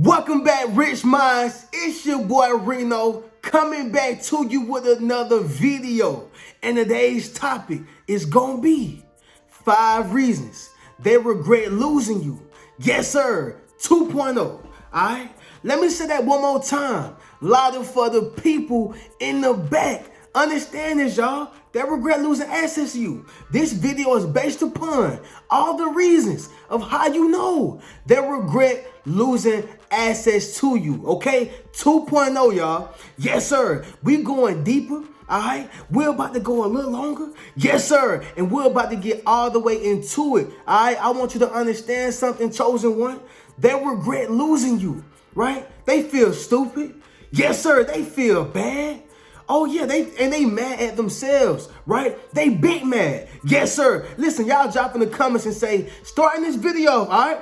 Welcome back, Rich Minds. It's your boy Reno coming back to you with another video. And today's topic is gonna be 5 reasons they regret losing you. Yes, sir. 2.0. Alright? Let me say that one more time. Louder for the people in the back. Understand this, y'all. They regret losing access to you. This video is based upon all the reasons of how you know they regret losing access to you. Okay? 2.0, y'all. Yes, sir. We going deeper. All right, we're about to go a little longer. Yes, sir. And we're about to get all the way into it. All right, I want you to understand something, chosen one. They regret losing you, right? They feel stupid. Yes, sir. They feel bad. Oh yeah, they mad at themselves, right? They big mad. Yes, sir. Listen, y'all drop in the comments and say, starting this video, all right?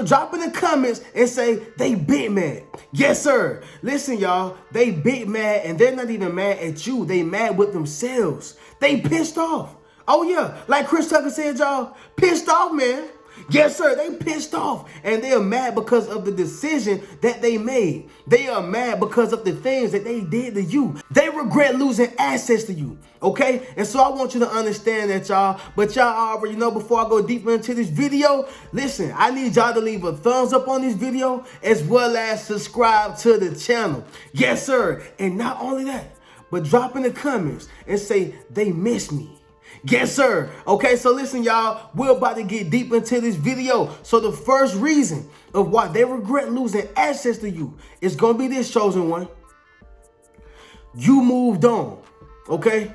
Drop in the comments and say they big mad. Yes, sir. Listen, y'all, they big mad and they're not even mad at you. They mad with themselves. They pissed off. Oh yeah, like Chris Tucker said, y'all, pissed off, man. Yes, sir. They pissed off and they are mad because of the decision that they made. They are mad because of the things that they did to you. They regret losing access to you. Okay? And so I want you to understand that, y'all. But y'all already know, before I go deeper into this video, listen, I need y'all to leave a thumbs up on this video as well as subscribe to the channel. Yes, sir. And not only that, but drop in the comments and say they miss me. Yes, sir. Okay, so listen, y'all, we're about to get deep into this video. So the first reason of why they regret losing access to you is going to be this, chosen one. You moved on. Okay?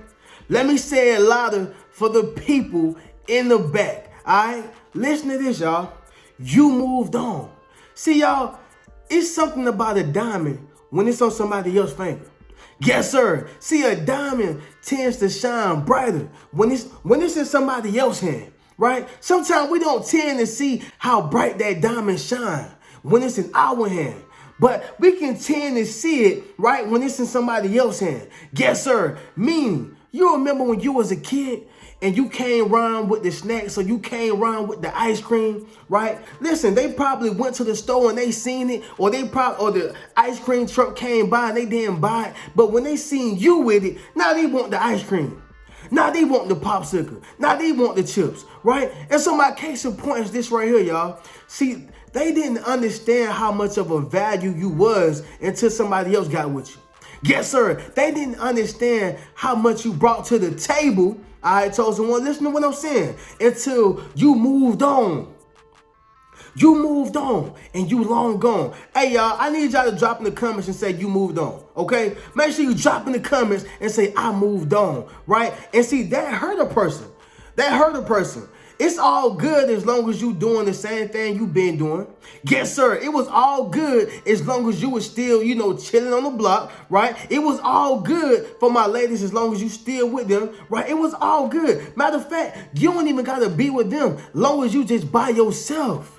Let me say it louder for the people in the back. All right? Listen to this, y'all. You moved on. See, y'all, it's something about a diamond when it's on somebody else's finger. Yes, sir. See, a diamond tends to shine brighter when it's in somebody else's hand, right? Sometimes we don't tend to see how bright that diamond shine when it's in our hand. But we can tend to see it, right, when it's in somebody else's hand. Yes, sir. Meaning, you remember when you was a kid and you came around with the snacks, or you came around with the ice cream, right? Listen, they probably went to the store and they seen it, or the ice cream truck came by and they didn't buy it. But when they seen you with it, now they want the ice cream. Now they want the popsicle. Now they want the chips, right? And so my case in point is this right here, y'all. See, they didn't understand how much of a value you was until somebody else got with you. Yes, sir. They didn't understand how much you brought to the table. I chosen one. Listen to what I'm saying. Until you moved on. You moved on and you long gone. Hey, y'all, I need y'all to drop in the comments and say you moved on, okay? Make sure you drop in the comments and say I moved on, right? And see, that hurt a person. That hurt a person. It's all good as long as you doing the same thing you been doing. Yes, sir. It was all good as long as you was still, chilling on the block, right? It was all good for my ladies as long as you still with them, right? It was all good. Matter of fact, you don't even got to be with them long as you just by yourself.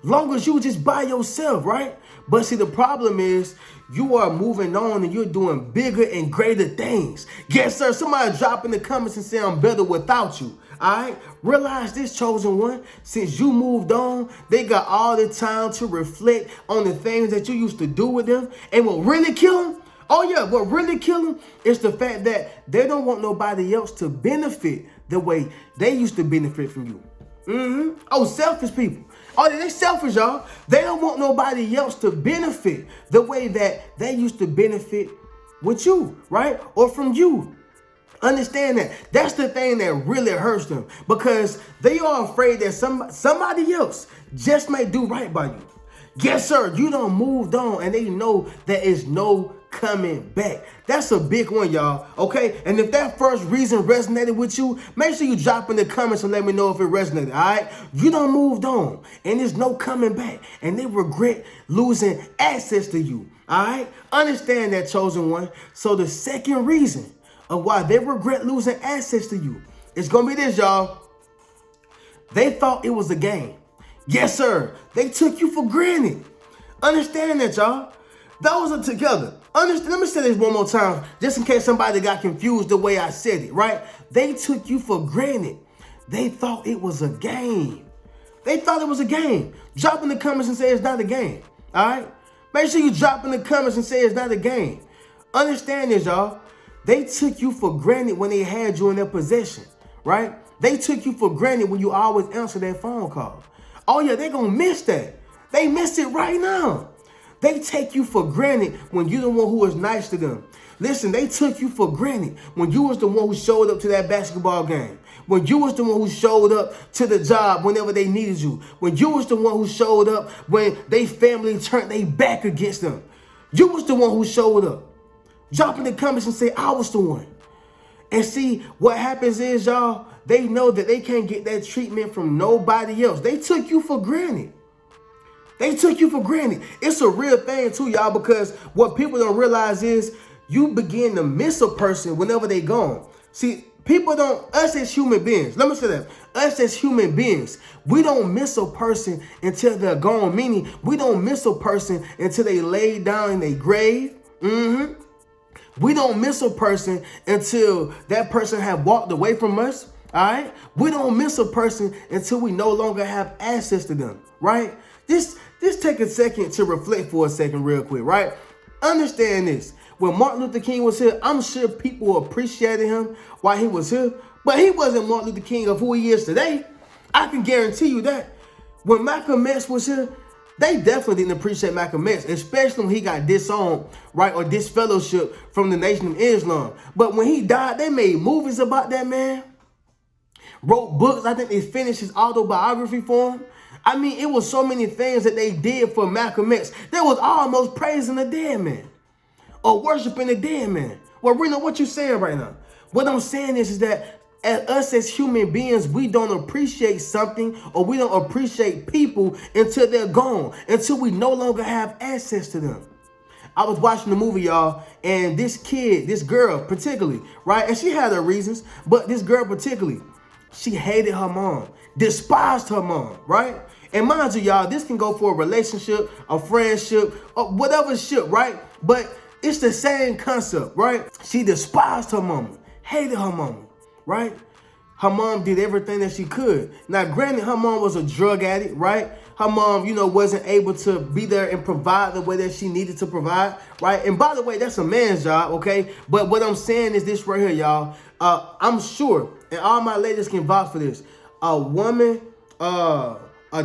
Long as you just by yourself, right? But see, the problem is you are moving on and you're doing bigger and greater things. Yes, sir. Somebody drop in the comments and say I'm better without you. All right? Realize this, chosen one. Since you moved on, they got all the time to reflect on the things that you used to do with them. And what really kill them? Oh, yeah. What really kill them is the fact that they don't want nobody else to benefit the way they used to benefit from you. Oh, selfish people. Oh, they selfish, y'all. They don't want nobody else to benefit the way that they used to benefit with you, right? Or from you. Understand that. That's the thing that really hurts them, because they are afraid that somebody else just may do right by you. Yes, sir. You done moved on and they know there is no coming back. That's a big one, y'all. Okay? And if that first reason resonated with you, make sure you drop in the comments and let me know if it resonated, all right? You done moved on and there's no coming back, and they regret losing access to you, all right? Understand that, chosen one. So the second reason of why they regret losing access to you is going to be this, y'all. They thought it was a game. Yes, sir. They took you for granted. Understand that, y'all. Those are together. Let me say this one more time, just in case somebody got confused the way I said it, right? They took you for granted. They thought it was a game. They thought it was a game. Drop in the comments and say it's not a game. All right? Make sure you drop in the comments and say it's not a game. Understand this, y'all. They took you for granted when they had you in their possession, right? They took you for granted when you always answer their phone call. Oh, yeah, they're going to miss that. They miss it right now. They take you for granted when you're the one who was nice to them. Listen, they took you for granted when you was the one who showed up to that basketball game. When you was the one who showed up to the job whenever they needed you. When you was the one who showed up when they family turned their back against them. You was the one who showed up. Drop in the comments and say, I was the one. And see, what happens is, y'all, they know that they can't get that treatment from nobody else. They took you for granted. They took you for granted. It's a real thing too, y'all, because what people don't realize is you begin to miss a person whenever they gone. See, people don't, us as human beings, let me say that, us as human beings, we don't miss a person until they're gone, meaning we don't miss a person until they lay down in their grave. We don't miss a person until that person have walked away from us, all right? We don't miss a person until we no longer have access to them, right? Just take a second to reflect for a second real quick, right? Understand this. When Martin Luther King was here, I'm sure people appreciated him while he was here, but he wasn't Martin Luther King of who he is today. I can guarantee you that. When Malcolm X was here, they definitely didn't appreciate Malcolm X, especially when he got disowned, right, or disfellowship from the Nation of Islam. But when he died, they made movies about that man, wrote books. I think they finished his autobiography for him. I mean, it was so many things that they did for Malcolm X. They was almost praising the dead man or worshiping the dead man. Well, Reno, what you saying right now? What I'm saying is that us as human beings, we don't appreciate something or we don't appreciate people until they're gone, until we no longer have access to them. I was watching the movie, y'all, and this kid, this girl particularly, right? And she had her reasons, but this girl particularly, she hated her mom, despised her mom, right? And mind you, y'all, this can go for a relationship, a friendship, or whatever ship, right? But it's the same concept, right? She despised her mama, hated her mama, right? Her mom did everything that she could. Now, granted, her mom was a drug addict, right? Her mom, wasn't able to be there and provide the way that she needed to provide, right? And by the way, that's a man's job, okay? But what I'm saying is this right here, y'all. I'm sure, and all my ladies can vouch for this, a woman, a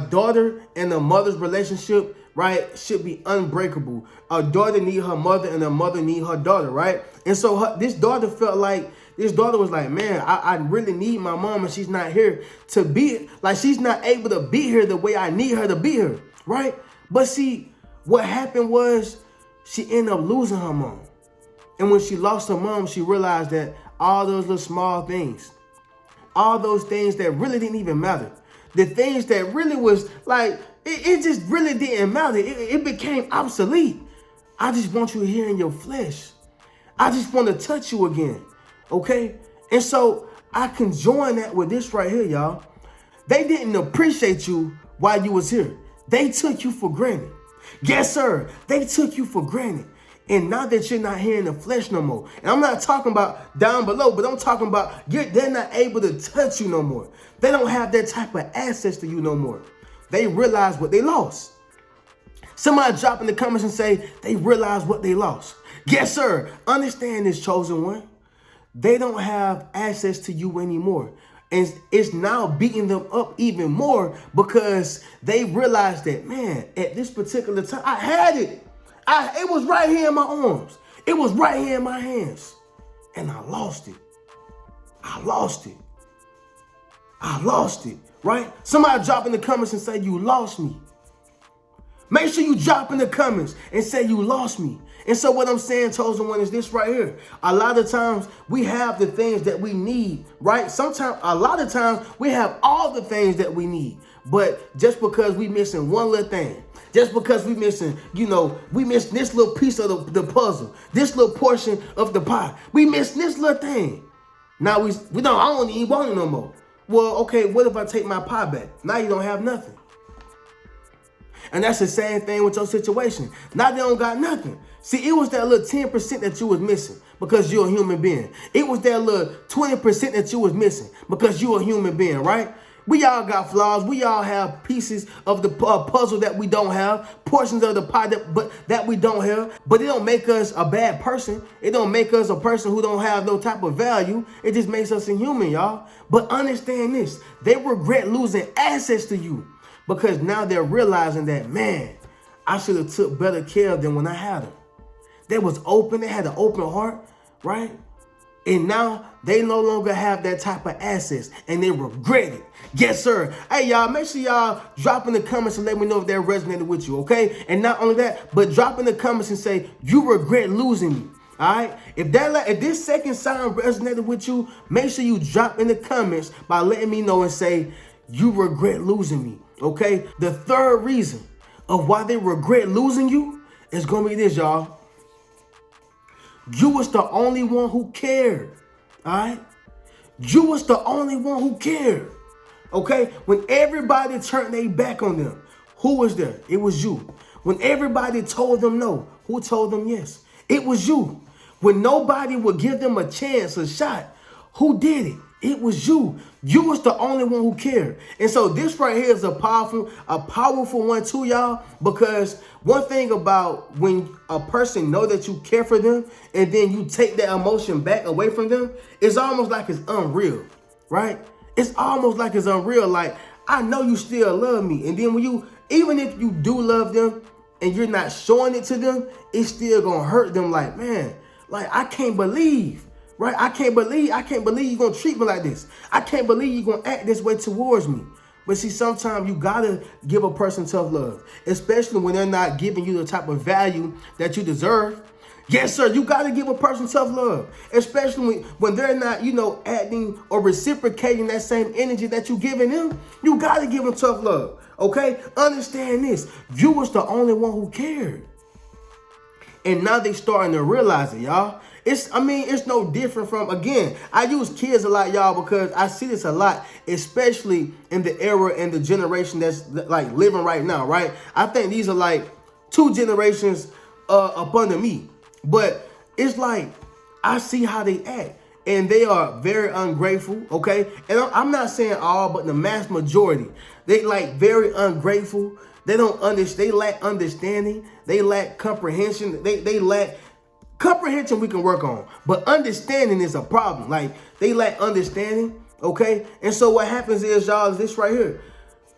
daughter and a mother's relationship, right, should be unbreakable. A daughter need her mother and a mother need her daughter, right? And so this daughter felt like, this daughter was like, man, I really need my mom and she's not here to be, like she's not able to be here the way I need her to be here, right? But see, what happened was she ended up losing her mom. And when she lost her mom, she realized that all those little small things, all those things that really didn't even matter, the things that really was like, it just really didn't matter. It became obsolete. I just want you here in your flesh. I just want to touch you again. Okay? And so I can join that with this right here, y'all. They didn't appreciate you while you was here. They took you for granted. Yes, sir. They took you for granted. And now that you're not here in the flesh no more. And I'm not talking about down below, but I'm talking about they're not able to touch you no more. They don't have that type of access to you no more. They realize what they lost. Somebody drop in the comments and say they realize what they lost. Yes, sir. Understand this, chosen one. They don't have access to you anymore. And it's now beating them up even more because they realize that, man, at this particular time, I had it. It was right here in my arms. It was right here in my hands. And I lost it. I lost it. I lost it, right? Somebody drop in the comments and say, you lost me. Make sure you drop in the comments and say you lost me. And so what I'm saying, chosen one, is this right here. A lot of times we have the things that we need, right? A lot of times we have all the things that we need. But just because we missing one little thing, just because we missing, we missed this little piece of the puzzle, this little portion of the pie. We missed this little thing. Now I don't even want it no more. Well, okay, what if I take my pie back? Now you don't have nothing. And that's the same thing with your situation. Now they don't got nothing. See, it was that little 10% that you was missing because you're a human being. It was that little 20% that you was missing because you're a human being, right? We all got flaws. We all have pieces of the puzzle that we don't have, portions of the pie that we don't have. But it don't make us a bad person. It don't make us a person who don't have no type of value. It just makes us a human, y'all. But understand this. They regret losing access to you because now they're realizing that, man, I should have took better care of them when I had them. They was open. They had an open heart, right? And now they no longer have that type of access and they regret it. Yes, sir. Hey, y'all, make sure y'all drop in the comments and let me know if that resonated with you, okay? And not only that, but drop in the comments and say, you regret losing me, all right? If this second sign resonated with you, make sure you drop in the comments by letting me know and say, you regret losing me, okay? The third reason of why they regret losing you is going to be this, y'all. You was the only one who cared, all right? You was the only one who cared, okay? When everybody turned their back on them, who was there? It was you. When everybody told them no, who told them yes? It was you. When nobody would give them a chance, a shot, who did it? It was you. You was the only one who cared. And so this right here is a powerful one too, y'all, because one thing about when a person know that you care for them and then you take that emotion back away from them, it's almost like it's unreal, right? It's almost like it's unreal. Like, I know you still love me. And then even if you do love them and you're not showing it to them, it's still gonna hurt them. Like, man, like, I can't believe. Right? I can't believe you're going to treat me like this. I can't believe you're going to act this way towards me. But see, sometimes you got to give a person tough love, especially when they're not giving you the type of value that you deserve. Yes, sir, you got to give a person tough love, especially when they're not, acting or reciprocating that same energy that you're giving them. You got to give them tough love, okay? Understand this. You was the only one who cared. And now they starting to realize it, y'all. It's no different from, again, I use kids a lot, y'all, because I see this a lot, especially in the era and the generation that's like living right now, right? I think these are like 2 generations up under me. But it's like, I see how they act. And they are very ungrateful, okay? And I'm not saying all, but the mass majority. They like very ungrateful. They don't understand. They lack understanding. They lack comprehension. They lack comprehension we can work on. But understanding is a problem. Like, they lack understanding, okay? And so what happens is, y'all, is this right here.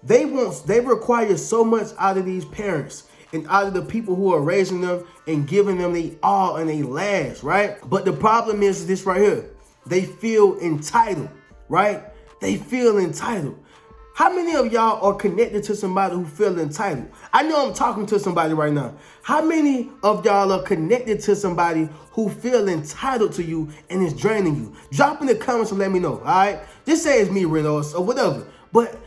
They require so much out of these parents and out of the people who are raising them and giving them their all and their last, right? But the problem is this right here. They feel entitled, right? They feel entitled. How many of y'all are connected to somebody who feel entitled? I know I'm talking to somebody right now. How many of y'all are connected to somebody who feel entitled to you and is draining you? Drop in the comments and let me know, all right? Just say it's me, Reno, or whatever. But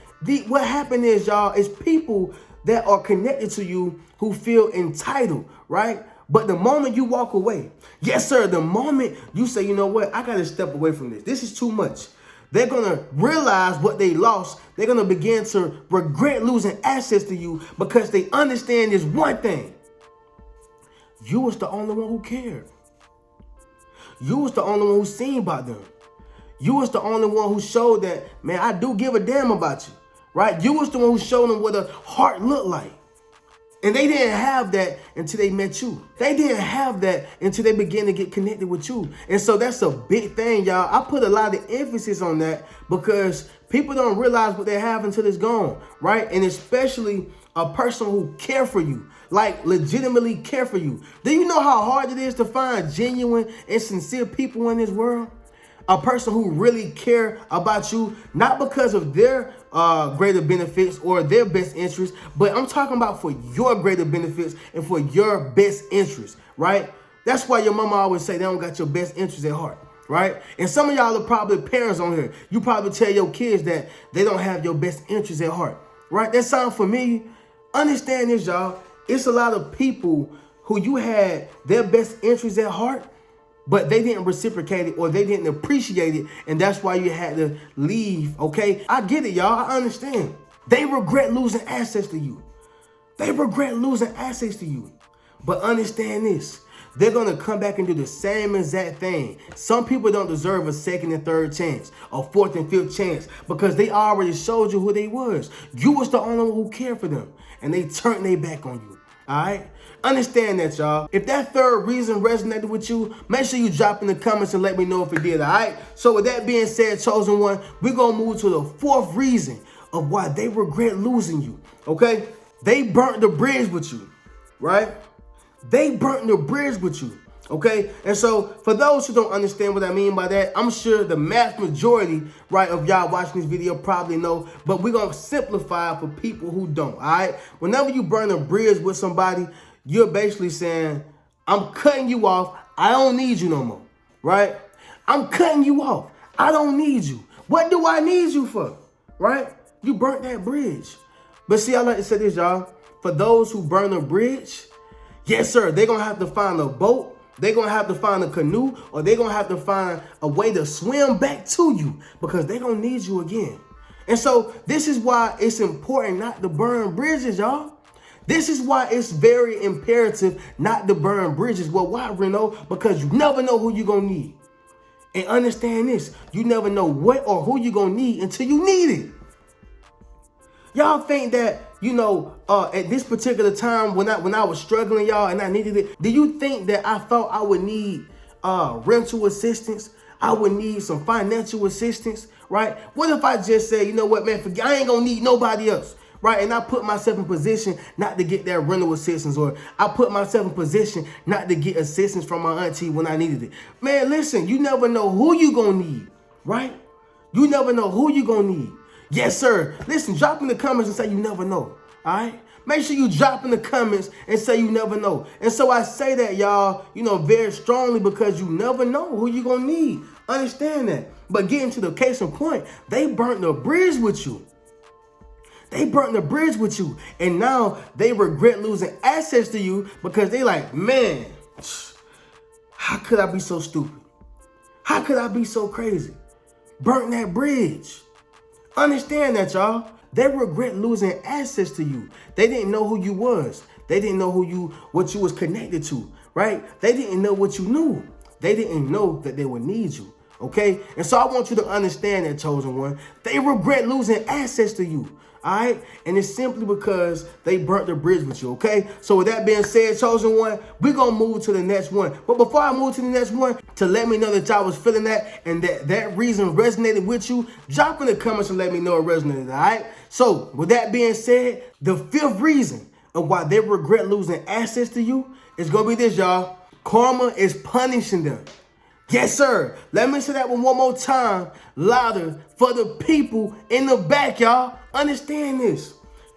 what happened is, y'all, is people that are connected to you who feel entitled, right? But the moment you walk away, yes, sir, the moment you say, you know what, I got to step away from this. This is too much. They're going to realize what they lost. They're going to begin to regret losing access to you because they understand this one thing. You was the only one who cared. You was the only one who seen about them. You was the only one who showed that, man, I do give a damn about you, right? You was the one who showed them what a heart looked like. And they didn't have that until they met you. They didn't have that until they began to get connected with you. And so that's a big thing, y'all. I put a lot of emphasis on that because people don't realize what they have until it's gone, right? And especially a person who care for you, like legitimately care for you. Do you know how hard it is to find genuine and sincere people in this world? A person who really care about you, not because of their greater benefits or their best interests, but I'm talking about for your greater benefits and for your best interests, right? That's why your mama always say they don't got your best interests at heart, right? And some of y'all are probably parents on here. You probably tell your kids that they don't have your best interests at heart, right? That sounds familiar. Understand this, y'all. It's a lot of people who you had their best interests at heart, but they didn't reciprocate it or they didn't appreciate it. And that's why you had to leave, okay? I get it, y'all. I understand. They regret losing access to you. They regret losing access to you. But understand this. they're gonna come back and do the same exact thing. Some people don't deserve a second and third chance, a fourth and fifth chance, because they already showed you who they was. You was the only one who cared for them, and they turned their back on you. All right? Understand that, y'all. If that third reason resonated with you, make sure you drop in the comments and let me know if it did, all right? So with that being said, chosen one, we're going to move to the fourth reason of why they regret losing you, okay? They burnt the bridge with you, right? They burnt the bridge with you, okay? And so for those who don't understand what I mean by that, I'm sure the mass majority, right, of y'all watching this video probably know, but we're going to simplify for people who don't, all right? Whenever you burn a bridge with somebody, you're basically saying, I'm cutting you off. I don't need you no more, right? I'm cutting you off. I don't need you. What do I need you for, right? You burnt that bridge. But see, I like to say this, y'all. For those who burn a bridge, yes, sir, they're going to have to find a boat. They're going to have to find a canoe, or they're going to have to find a way to swim back to you because they're going to need you again. And so this is why it's important not to burn bridges, y'all. This is why it's very imperative not to burn bridges. Well, why, Reno? Because you never know who you're going to need. And understand this, you never know what or who you're going to need until you need it. Y'all think that, you know, at this particular time when I was struggling, y'all, and I needed it, do you think that I thought I would need rental assistance? I would need some financial assistance, right? What if I just say, you know what, man, forget, I ain't going to need nobody else. Right, and I put myself in position not to get that rental assistance, or I put myself in position not to get assistance from my auntie when I needed it. Man, listen, you never know who you gonna need, right? You never know who you gonna need. Yes, sir. Listen, drop in the comments and say you never know, all right? Make sure you drop in the comments and say you never know. And so I say that, y'all, you know, very strongly because you never know who you gonna need. Understand that. But getting to the case in point, they burnt the bridge with you. They burnt the bridge with you, and now they regret losing access to you because they like, man, how could I be so stupid? How could I be so crazy? Burnt that bridge. Understand that, y'all. They regret losing access to you. They didn't know who you was. They didn't know what you was connected to, right? They didn't know what you knew. They didn't know that they would need you, okay? And so I want you to understand that, chosen one. They regret losing access to you. All right, and it's simply because they burnt the bridge with you, okay? So with that being said, chosen one, we're going to move to the next one. But before I move to the next one, to let me know that y'all was feeling that and that reason resonated with you, drop in the comments and let me know it resonated, all right? So with that being said, the fifth reason of why they regret losing access to you is going to be this, y'all. Karma is punishing them. Yes, sir. Let me say that one more time, louder, for the people in the back, y'all. Understand this.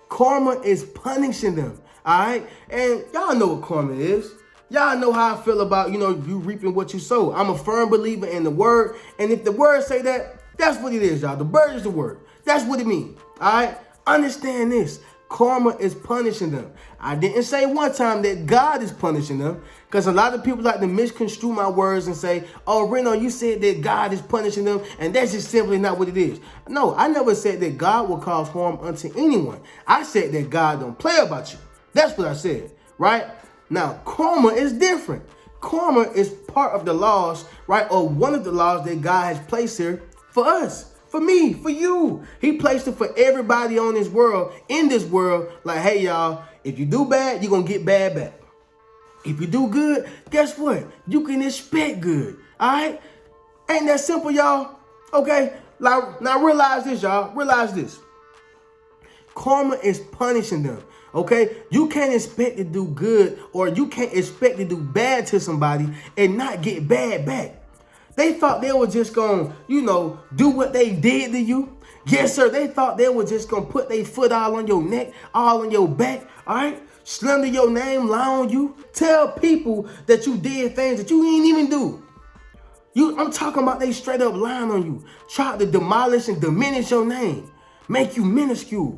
Karma is punishing them, all right? And y'all know what karma is. Y'all know how I feel about, you reaping what you sow. I'm a firm believer in the word. And if the word say that, that's what it is, y'all. The word is the word. That's what it means, all right? Understand this. Karma is punishing them. I didn't say one time that God is punishing them, because a lot of people like to misconstrue my words and say, oh, Reno, you said that God is punishing them, and that's just simply not what it is. No, I never said that God will cause harm unto anyone. I said that God don't play about you. That's what I said, right? Now, karma is different. Karma is part of the laws, right, or one of the laws that God has placed here for us. For me, for you. He placed it for everybody on this world, in this world, like, hey, y'all, if you do bad, you're going to get bad back. If you do good, guess what? You can expect good, all right? Ain't that simple, y'all? Okay, now realize this, y'all. Realize this. Karma is punishing them, okay? You can't expect to do good, or you can't expect to do bad to somebody and not get bad back. They thought they were just going to, do what they did to you. Yes, sir. They thought they were just going to put their foot all on your neck, all on your back, all right? Slander your name, lie on you. Tell people that you did things that you ain't even do. I'm talking about they straight up lying on you. Try to demolish and diminish your name. Make you minuscule,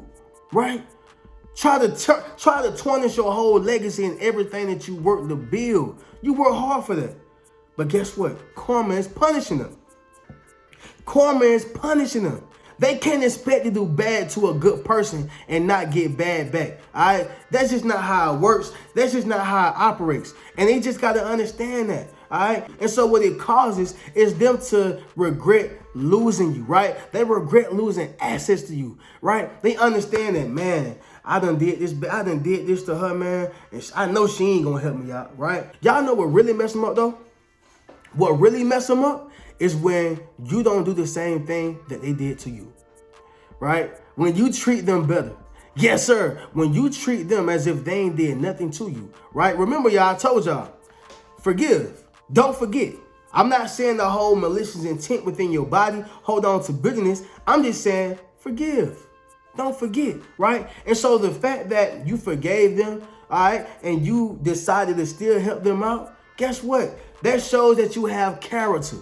right? Try to tarnish your whole legacy and everything that you worked to build. You work hard for that. But guess what? Karma is punishing them. Karma is punishing them. They can't expect to do bad to a good person and not get bad back. All right? That's just not how it works. That's just not how it operates. And they just got to understand that. All right? And so what it causes is them to regret losing you, right? They regret losing access to you, right? They understand that, man, I done did this to her, man, and I know she ain't gonna help me out, right? Y'all know what really mess them up, though? What really mess them up is when you don't do the same thing that they did to you, right? When you treat them better. Yes, sir. When you treat them as if they ain't did nothing to you, right? Remember, y'all, I told y'all, forgive. Don't forget. I'm not saying the whole malicious intent within your body, hold on to bitterness. I'm just saying forgive. Don't forget, right? And so the fact that you forgave them, all right, and you decided to still help them out, guess what? That shows that you have character.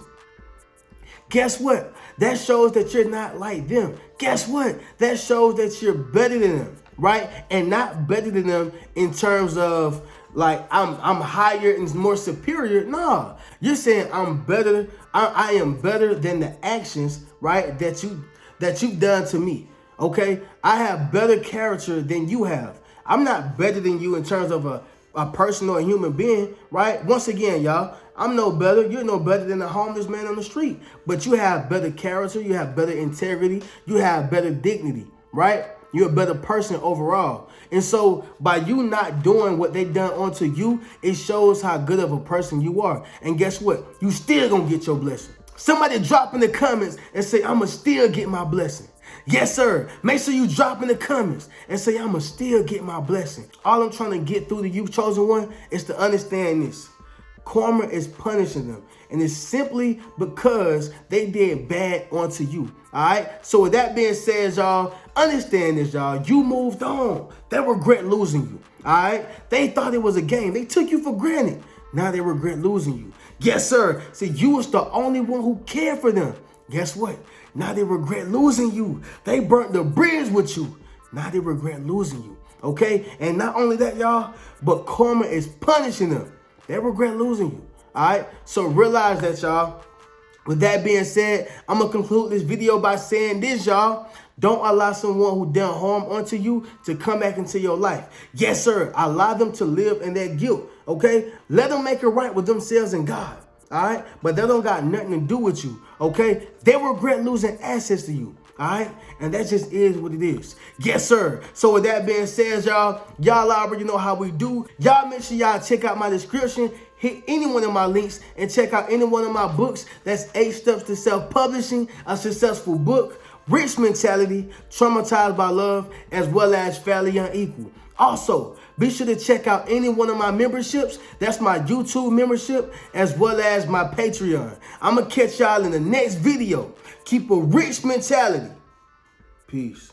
Guess what? That shows that you're not like them. Guess what? That shows that you're better than them, right? And not better than them in terms of like I'm higher and more superior. No, you're saying I'm better. I am better than the actions, right? That you've done to me. Okay, I have better character than you have. I'm not better than you in terms of a person or a human being, right? Once again, y'all, I'm no better. You're no better than a homeless man on the street. But you have better character. You have better integrity. You have better dignity, right? You're a better person overall. And so by you not doing what they done onto you, it shows how good of a person you are. And guess what? You still gonna get your blessing. Somebody drop in the comments and say, I'ma still get my blessing. Yes, sir. Make sure you drop in the comments and say, I'ma still get my blessing. All I'm trying to get through to you, chosen one, is to understand this. Karma is punishing them. And it's simply because they did bad onto you. All right? So with that being said, y'all, understand this, y'all. You moved on. They regret losing you. All right? They thought it was a game. They took you for granted. Now they regret losing you. Yes, sir. See, you was the only one who cared for them. Guess what? Now they regret losing you. They burnt the bridge with you. Now they regret losing you. Okay? And not only that, y'all, but karma is punishing them. They regret losing you. All right? So realize that, y'all. With that being said, I'm going to conclude this video by saying this, y'all. Don't allow someone who done harm unto you to come back into your life. Yes, sir. Allow them to live in that guilt. Okay? Let them make it right with themselves and God. All right? But that don't got nothing to do with you. Okay? They regret losing access to you. All right? And that just is what it is. Yes, sir. So with that being said, y'all already know how we do. Y'all make sure y'all check out my description. Hit any one of my links and check out any one of my books. That's 8 Steps to Self-Publishing, a Successful Book, Rich Mentality, Traumatized by Love, as well as Fairly Unequal. Also, be sure to check out any one of my memberships. That's my YouTube membership as well as my Patreon. I'm going to catch y'all in the next video. Keep a rich mentality. Peace.